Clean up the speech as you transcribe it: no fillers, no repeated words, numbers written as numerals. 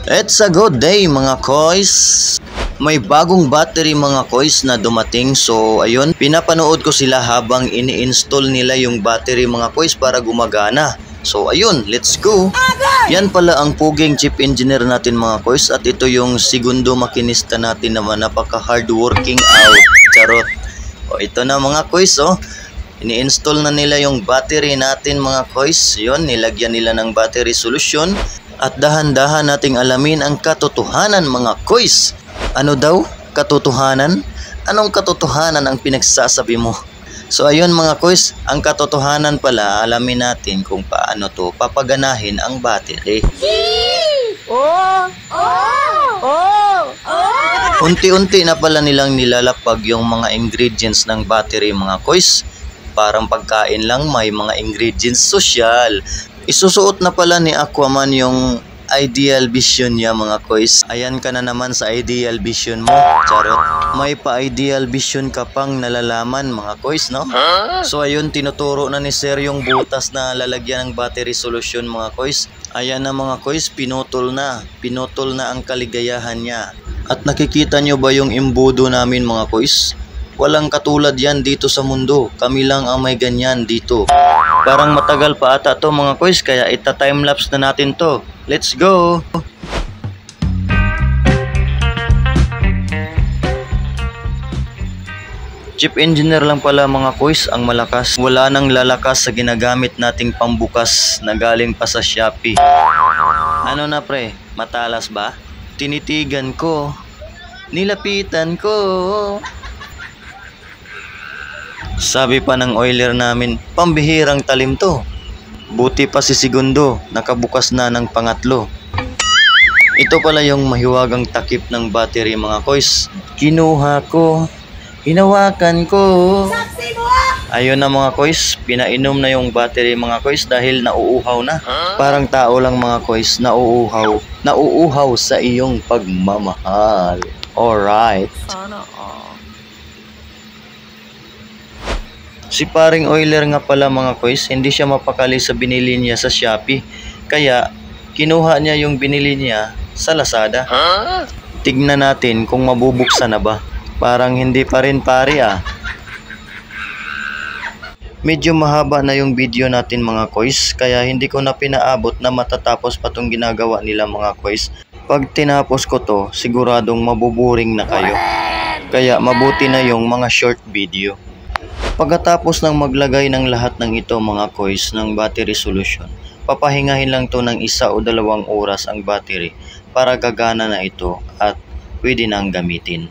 It's a good day mga koys. May bagong battery mga koys na dumating. So ayun, pinapanood ko sila habang ini-install nila yung battery mga koys para gumagana. So ayun, let's go. Yan pala ang puging chip engineer natin mga koys. At ito yung segundo makinista natin naman, napaka hardworking out. Charot. O ito na mga koys oh. Ini-install na nila yung battery natin mga koys. Yun, nilagyan nila ng battery solution. At dahan-dahan nating alamin ang katotohanan mga koys. Ano daw? Katotohanan? Anong katotohanan ang pinagsasabi mo? So ayun mga koys, ang katotohanan pala, alamin natin kung paano to papaganahin ang battery. Unti-unti na pala nilang nilalapag yung mga ingredients ng battery mga koys. Parang pagkain lang, may mga ingredients social. Isusuot na pala ni Aquaman yung Ideal Vision niya mga koys. Ayan ka na naman sa Ideal Vision mo. Charot. May pa-Ideal Vision ka pang nalalaman mga koys, no? So ayun, tinuturo na ni Sir yung butas na lalagyan ng battery solution mga koys. Ayan na mga koys, pinutol na. Pinutol na ang kaligayahan niya. At nakikita nyo ba yung imbudo namin mga koys? Walang katulad yan dito sa mundo. Kami lang ang may ganyan dito. Parang matagal pa ata to mga koys, kaya ita-timelapse na natin to. Let's go! Chip engineer lang pala mga koys ang malakas. Wala nang lalakas sa ginagamit nating pambukas na galing pa sa Shopee. Ano na pre? Matalas ba? Tinitigan ko. Nilapitan ko. Sabi pa ng oiler namin, pambihirang talim to. Buti pa si Segundo, nakabukas na ng pangatlo. Ito pala yung mahiwagang takip ng battery mga koys. Kinuha ko, hinawakan ko. Ayun na mga koys, pinainom na yung battery mga koys dahil nauuhaw na. Parang tao lang mga koys, nauuhaw. Nauuhaw sa iyong pagmamahal. Alright. Sana all. Si paring oiler nga pala mga koys, hindi siya mapakali sa binili niya sa Shopee. Kaya kinuha niya yung binili niya sa Lazada. Tignan natin kung mabubuksan na ba. Parang hindi pa rin pare ah. Medyo mahaba na yung video natin mga koys, kaya hindi ko na pinaabot na matatapos pa tong ginagawa nila mga koys. Pag tinapos ko to, siguradong mabuburing na kayo. Kaya mabuti na yung mga short video. Pagkatapos ng maglagay ng lahat ng ito mga koys ng battery solution, papahingahin lang to ng 1 o 2 oras ang battery para gagana na ito at pwede nang gamitin.